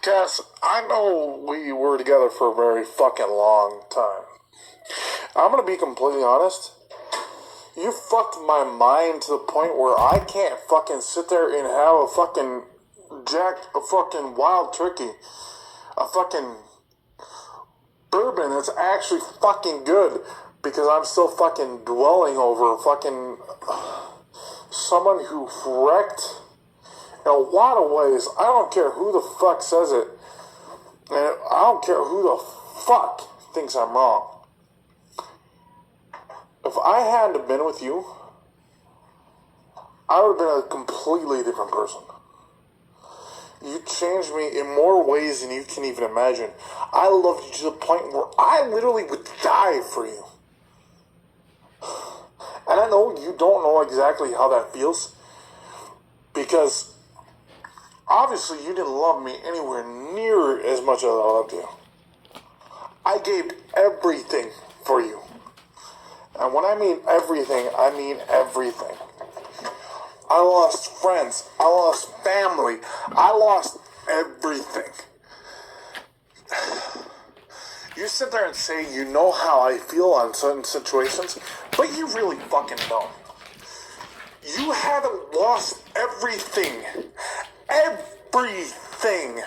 Cass, I know we were together for a very fucking long time. I'm gonna be completely honest. You fucked my mind to the point where I can't fucking sit there and have a fucking a fucking wild turkey, a fucking bourbon that's actually fucking good because I'm still fucking dwelling over fucking someone who wrecked in a lot of ways. I don't care who the fuck says it, and I don't care who the fuck thinks I'm wrong. If I hadn't been with you, I would have been a completely different person. You changed me in more ways than you can even imagine. I loved you to the point where I literally would die for you. And I know you don't know exactly how that feels, because obviously you didn't love me anywhere near as much as I loved you. I gave everything for you. And when I mean everything, I mean everything. I lost friends. I lost family. I lost everything. You sit there and say you know how I feel on certain situations, but you really fucking don't. You haven't lost everything. Everything.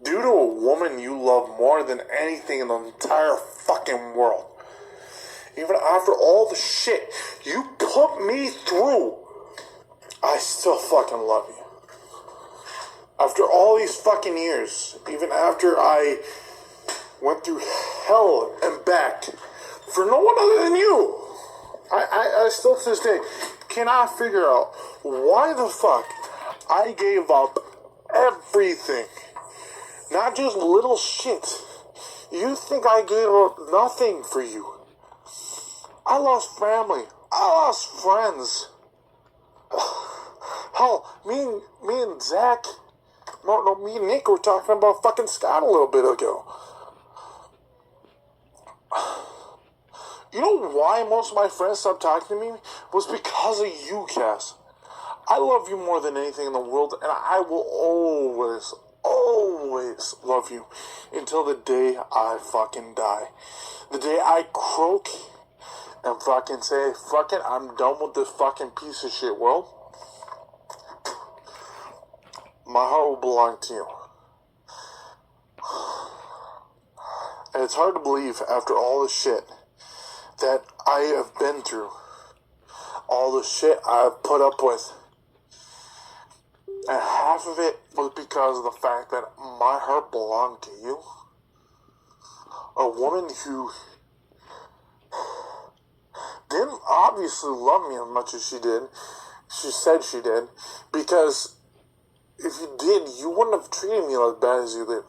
Due to a woman you love more than anything in the entire fucking world. Even after all the shit you put me through, I still fucking love you. After all these fucking years, even after I went through hell and back for no one other than you, I still to this day cannot figure out why the fuck I gave up everything. Not just little shit. You think I gave up nothing for you. I lost family. I lost friends. Hell, me and Zach, no, me and Nick were talking about fucking Scott a little bit ago. You know why most of my friends stopped talking to me? Was because of you, Cass. I love you more than anything in the world, and I will always love you until the day I fucking die. The day I croak and fucking say, fuck it, I'm done with this fucking piece of shit world. My heart will belong to you. And it's hard to believe after all the shit that I have been through, all the shit I've put up with, and half of it was because of the fact that my heart belonged to you. A woman who didn't obviously love me as much as she did. She said she did. Because if you did, you wouldn't have treated me as bad as you did.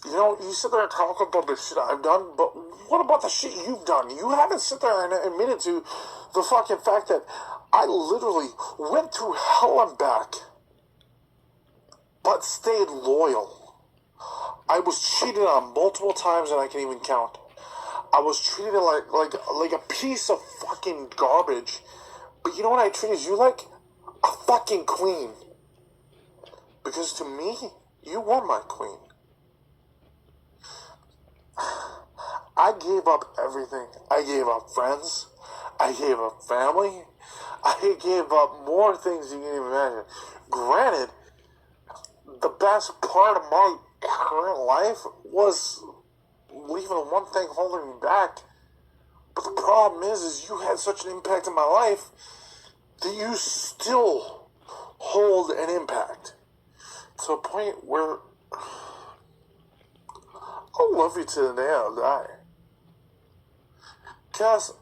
You know, you sit there and talk about the shit I've done, but what about the shit you've done? You haven't sit there and admitted to the fucking fact that I literally went through hell and back, but stayed loyal. I was cheated on multiple times and I can even count. I was treated like a piece of fucking garbage. But you know what I treated you like? A fucking queen. Because to me, you were my queen. I gave up everything. I gave up friends. I gave up family. I gave up more things than you can even imagine. Granted, the best part of my current life was leaving one thing holding me back. But the problem is you had such an impact in my life that you still hold an impact. To a point where I'll love you to the day I'll die. Cass,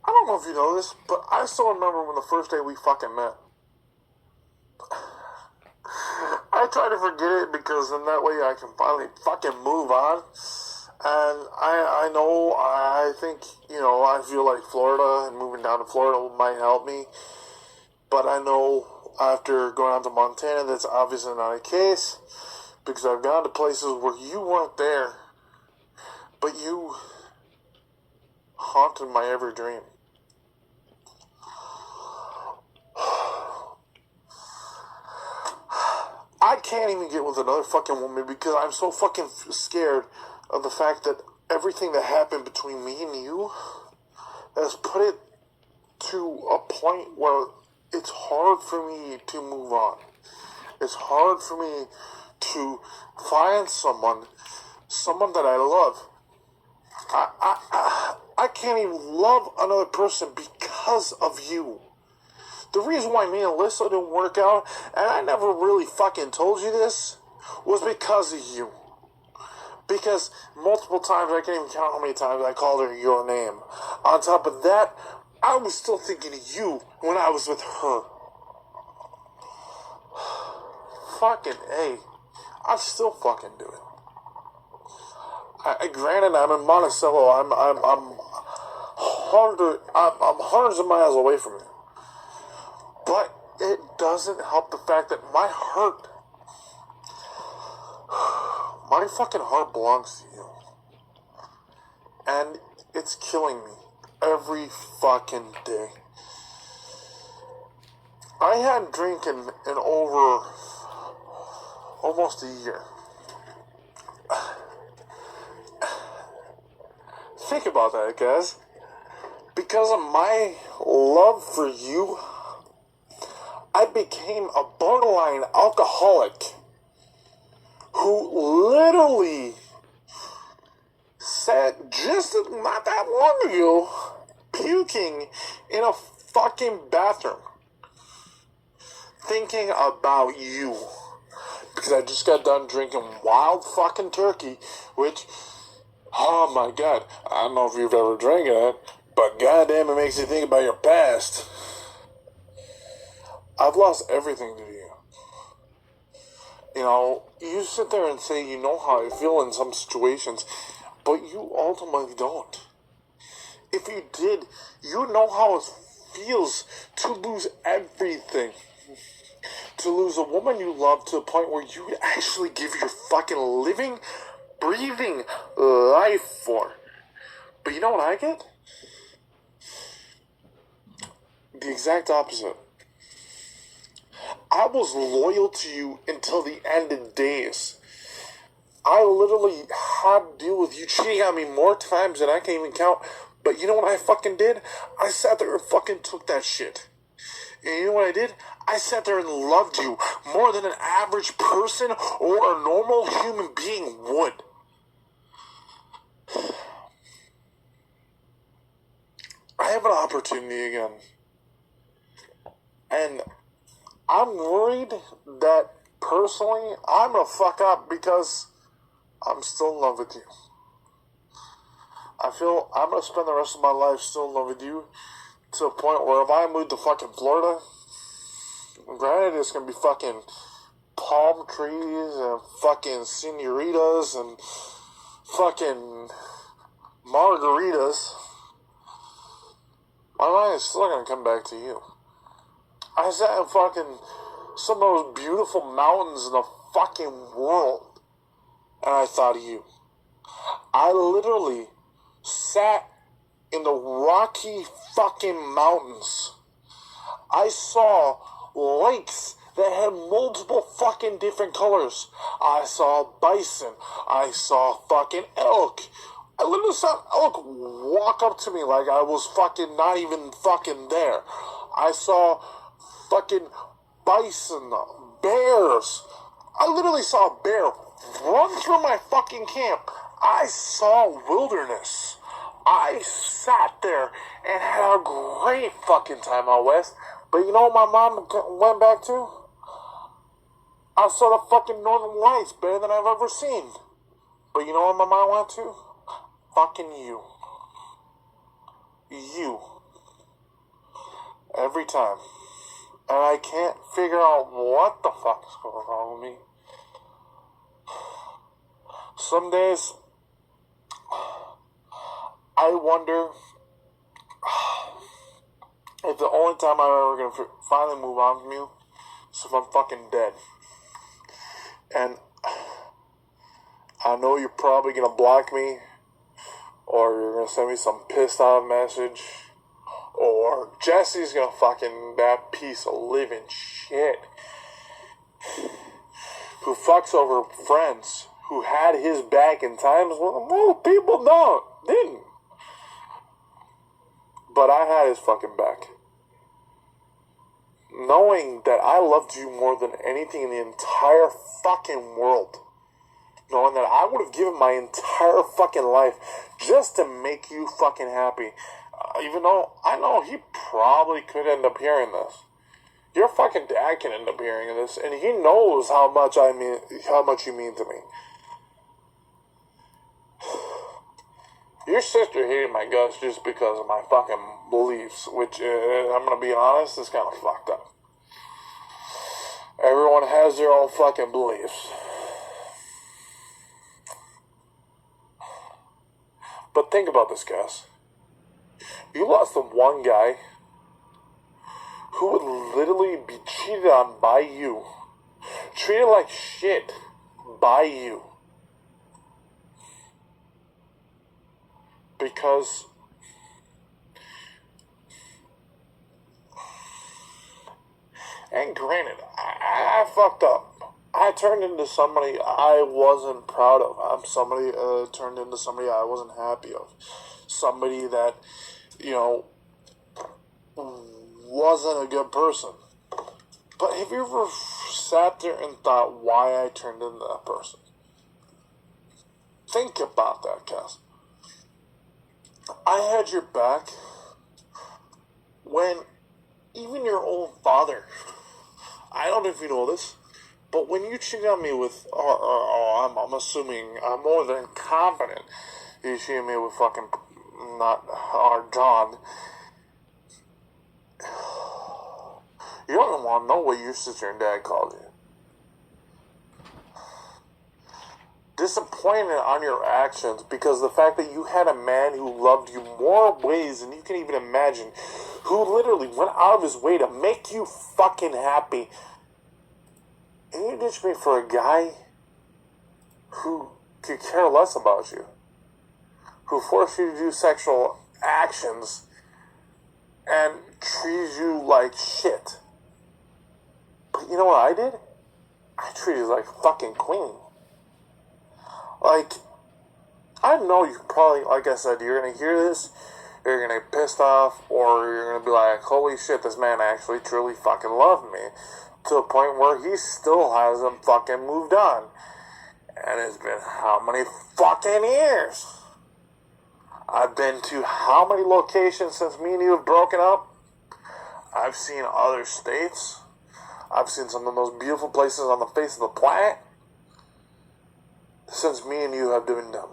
I don't know if you know this, but I still remember when the first day we fucking met. I try to forget it because then that way I can finally fucking move on. And I know, I think, you know, I feel like Florida and moving down to Florida might help me. But I know after going out to Montana, that's obviously not the case. Because I've gone to places where you weren't there. But you haunted my every dream. can't even get with another fucking woman because I'm so fucking scared of the fact that everything that happened between me and you has put it to a point where it's hard for me to move on. It's hard for me to find someone that I love. I can't even love another person because of you. The reason why me and Alyssa didn't work out, and I never really fucking told you this, was because of you. Because multiple times, I can't even count how many times I called her your name. On top of that, I was still thinking of you when I was with her. Fucking A. I still fucking do it. Granted, I'm in Monticello. I'm hundreds of miles away from you. But it doesn't help the fact that my fucking heart belongs to you. And it's killing me every fucking day. I hadn't drinking in over almost a year. Think about that, guys. Because of my love for you, I became a borderline alcoholic who literally sat just not that long ago puking in a fucking bathroom thinking about you. Because I just got done drinking wild fucking turkey, which, oh my god, I don't know if you've ever drank it, but goddamn, it makes you think about your past. I've lost everything to you. You know, you sit there and say you know how I feel in some situations, but you ultimately don't. If you did, you know how it feels to lose everything. To lose a woman you love to a point where you actually give your fucking living, breathing life for. But you know what I get? The exact opposite. I was loyal to you until the end of days. I literally had to deal with you cheating on me more times than I can even count. But you know what I fucking did? I sat there and fucking took that shit. And you know what I did? I sat there and loved you more than an average person or a normal human being would. I have an opportunity again. And I'm worried that personally I'm gonna fuck up because I'm still in love with you. I feel I'm gonna spend the rest of my life still in love with you to a point where if I move to fucking Florida, granted it's gonna be fucking palm trees and fucking senoritas and fucking margaritas, my mind is still gonna come back to you. I sat in fucking some of those beautiful mountains in the fucking world, and I thought of you. I literally sat in the rocky fucking mountains. I saw lakes that had multiple fucking different colors. I saw bison. I saw fucking elk. I literally saw elk walk up to me like I was fucking not even fucking there. I saw fucking bison, bears. I literally saw a bear run through my fucking camp. I saw wilderness. I sat there and had a great fucking time out west. But you know what my mom went back to? I saw the fucking northern lights better than I've ever seen. But you know what my mom went to? Fucking you. You. Every time. And I can't figure out what the fuck is going on with me. Some days, I wonder if the only time I'm ever going to finally move on from you is if I'm fucking dead. And I know you're probably going to block me, or you're going to send me some pissed off message, or Jesse's going to fucking that piece of living shit who fucks over friends, who had his back in times when most people didn't. But I had his fucking back. Knowing that I loved you more than anything in the entire fucking world. Knowing that I would have given my entire fucking life just to make you fucking happy. Even though I know he probably could end up hearing this. Your fucking dad can end up hearing this, and he knows how much you mean to me. Your sister hated my guts just because of my fucking beliefs, which, I'm gonna be honest, is kind of fucked up. Everyone has their own fucking beliefs. But think about this, guys. You lost the one guy who would literally be cheated on by you. Treated like shit by you. Because and granted, I fucked up. I turned into somebody I wasn't proud of. Turned into somebody I wasn't happy of. Somebody that, wasn't a good person. But have you ever sat there and thought why I turned into that person? Think about that, Cass. I had your back when even your own father, I don't know if you know this, but when you cheated on me with, I'm assuming, I'm more than confident you cheated me with fucking, not our John. You don't even want to know what your sister and dad called you. Disappointed on your actions because the fact that you had a man who loved you more ways than you can even imagine, who literally went out of his way to make you fucking happy, and you ditched me for a guy who could care less about you, who forced you to do sexual actions and treated you like shit. But you know what I did? I treated you like a fucking queen. Like, I know you probably, like I said, you're going to hear this, you're going to get pissed off, or you're going to be like, holy shit, this man actually truly fucking loved me, to a point where he still hasn't fucking moved on. And it's been how many fucking years? I've been to how many locations since me and you have broken up? I've seen other states. I've seen some of the most beautiful places on the face of the planet. Since me and you have been done.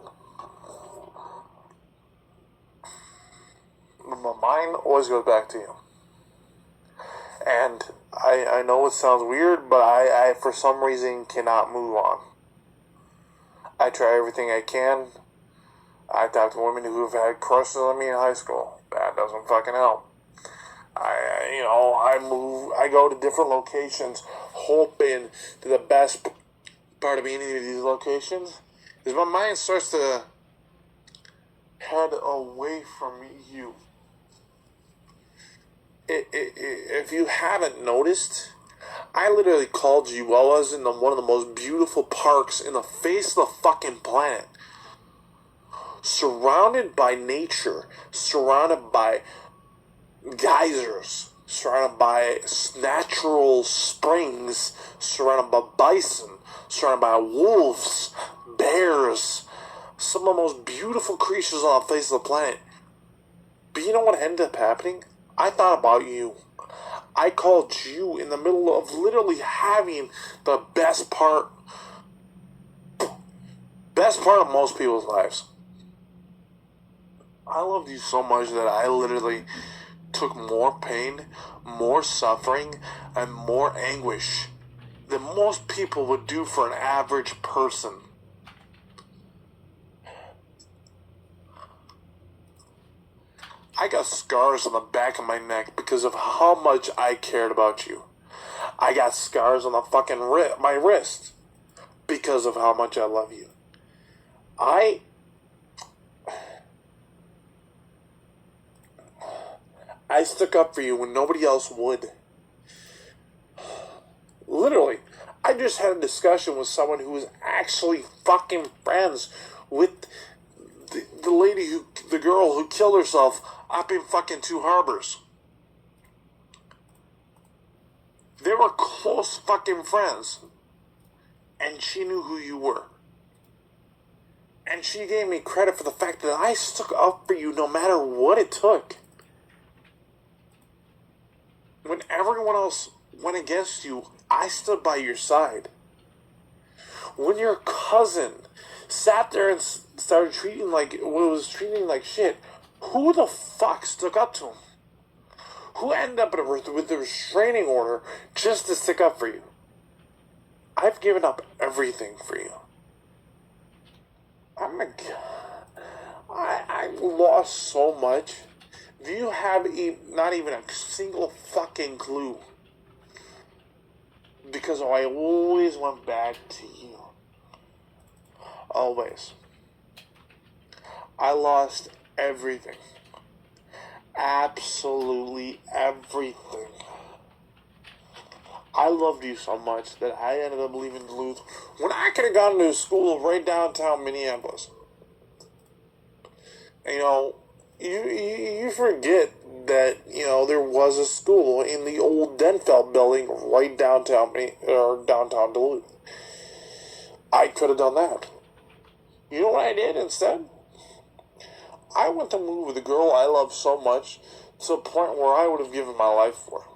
My mind always goes back to you. And I know it sounds weird, but I for some reason cannot move on. I try everything I can. I talk to women who have had crushes on me in high school. That doesn't fucking help. I go to different locations hoping that the best part of any of these locations is my mind starts to head away from you. If you haven't noticed, I literally called you while I was in one of the most beautiful parks in the face of the fucking planet. Surrounded by nature, surrounded by geysers, surrounded by natural springs, surrounded by bison, surrounded by wolves, bears, some of the most beautiful creatures on the face of the planet. But you know what ended up happening? I thought about you. I called you in the middle of literally having the best part of most people's lives. I loved you so much that I literally took more pain, more suffering, and more anguish than most people would do for an average person. I got scars on the back of my neck because of how much I cared about you. I got scars on the fucking my wrist because of how much I love you. I stuck up for you when nobody else would. Literally, I just had a discussion with someone who was actually fucking friends with the lady the girl who killed herself up in fucking Two Harbors. They were close fucking friends. And she knew who you were. And she gave me credit for the fact that I stuck up for you no matter what it took. When everyone else went against you, I stood by your side. When your cousin sat there and started treating like shit, who the fuck stuck up to him? Who ended up with a restraining order just to stick up for you? I've given up everything for you. I lost so much. Do you have not even a single fucking clue? Because I always went back to you. Always. I lost everything. Absolutely everything. I loved you so much that I ended up leaving Duluth when I could have gone to school right downtown Minneapolis. You know, you forget that, you know, there was a school in the old Denfeld building right downtown Duluth. I could have done that. You know what I did instead? I went to move with a girl I love so much to a point where I would have given my life for her.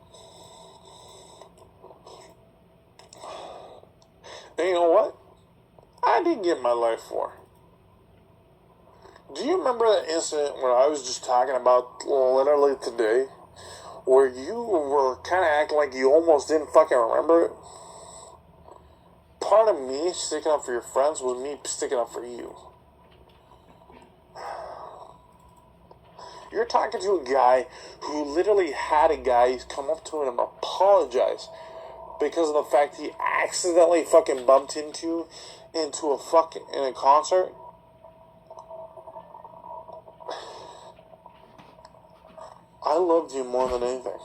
And you know what? I did give my life for her. Do you remember that incident where I was just talking about literally today? Where you were kind of acting like you almost didn't fucking remember it? Part of me sticking up for your friends was me sticking up for you. You're talking to a guy who literally had a guy come up to him and apologize because of the fact he accidentally fucking bumped into in a concert. I loved you more than anything.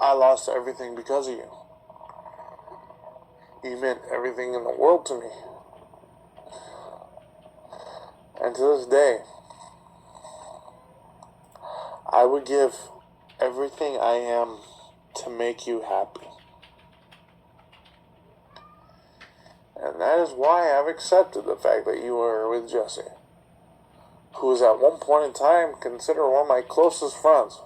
I lost everything because of you. You meant everything in the world to me. And to this day, I would give everything I am to make you happy. And that is why I've accepted the fact that you were with Jesse, who was at one point in time considered one of my closest friends.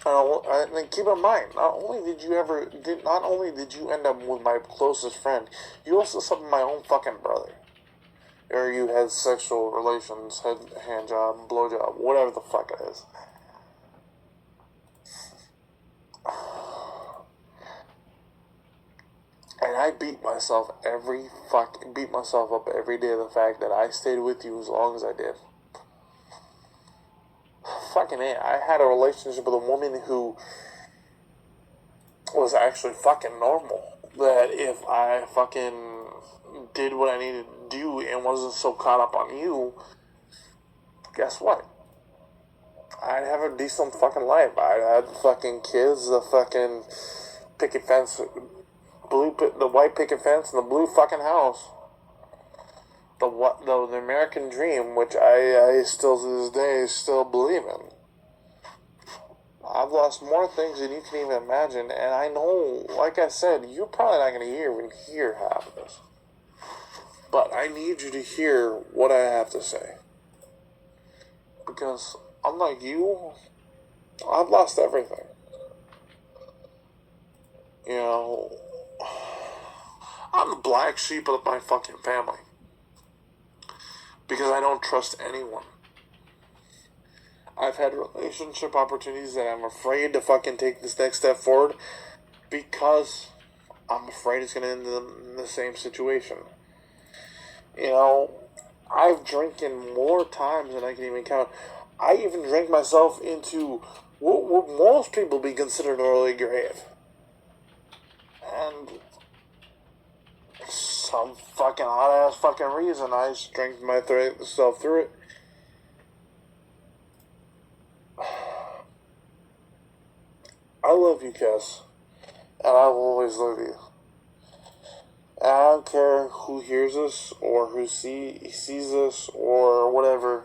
And keep in mind, not only did you end up with my closest friend, you also slept with my own fucking brother. Or you had sexual relations, hand job, blowjob, whatever the fuck it is. And I beat myself up every day of the fact that I stayed with you as long as I did. Fucking it. I had a relationship with a woman who was actually fucking normal. That if I fucking did what I needed to do and wasn't so caught up on you, guess what? I'd have a decent fucking life. I'd have the fucking kids, the fucking picket fence, the white picket fence, and the blue fucking house. The American dream, which I still to this day still believe in. I've lost more things than you can even imagine, and I know, like I said, you're probably not going to even hear half of this. But I need you to hear what I have to say. Because, unlike you, I've lost everything. You know, I'm the black sheep of my fucking family. Because I don't trust anyone. I've had relationship opportunities that I'm afraid to fucking take this next step forward because I'm afraid it's going to end in the same situation. You know, I've drinking more times than I can even count. I even drank myself into what would most people be considered an early grave. And some fucking hot ass fucking reason I drank myself through it. I I love you, Cass. And I will always love you. And I don't care who hears us or who sees us or whatever.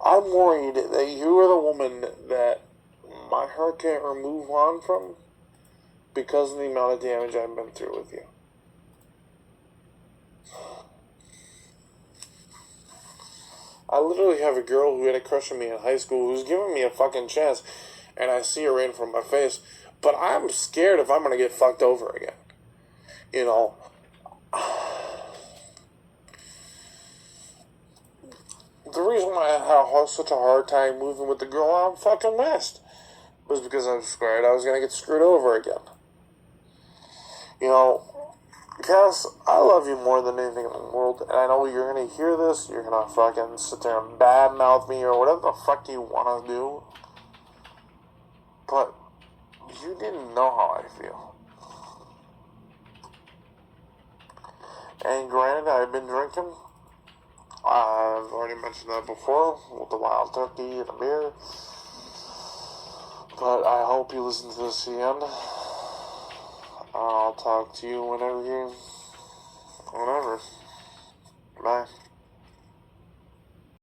I'm worried that you are the woman that my heart can't move on from because of the amount of damage I've been through with you. I literally have a girl who had a crush on me in high school who's giving me a fucking chance, and I see her right in front of my face, but I'm scared if I'm going to get fucked over again. You know, the reason why I had such a hard time moving with the girl out fucking west was because I was scared I was going to get screwed over again. You know, Cass, I love you more than anything in the world, and I know you're gonna hear this, you're gonna fucking sit there and badmouth me or whatever the fuck you wanna do, but you didn't know how I feel. And granted, I've been drinking. I've already mentioned that before, with the wild turkey and the beer, but I hope you listen to this to the end. I'll talk to you whenever. Bye.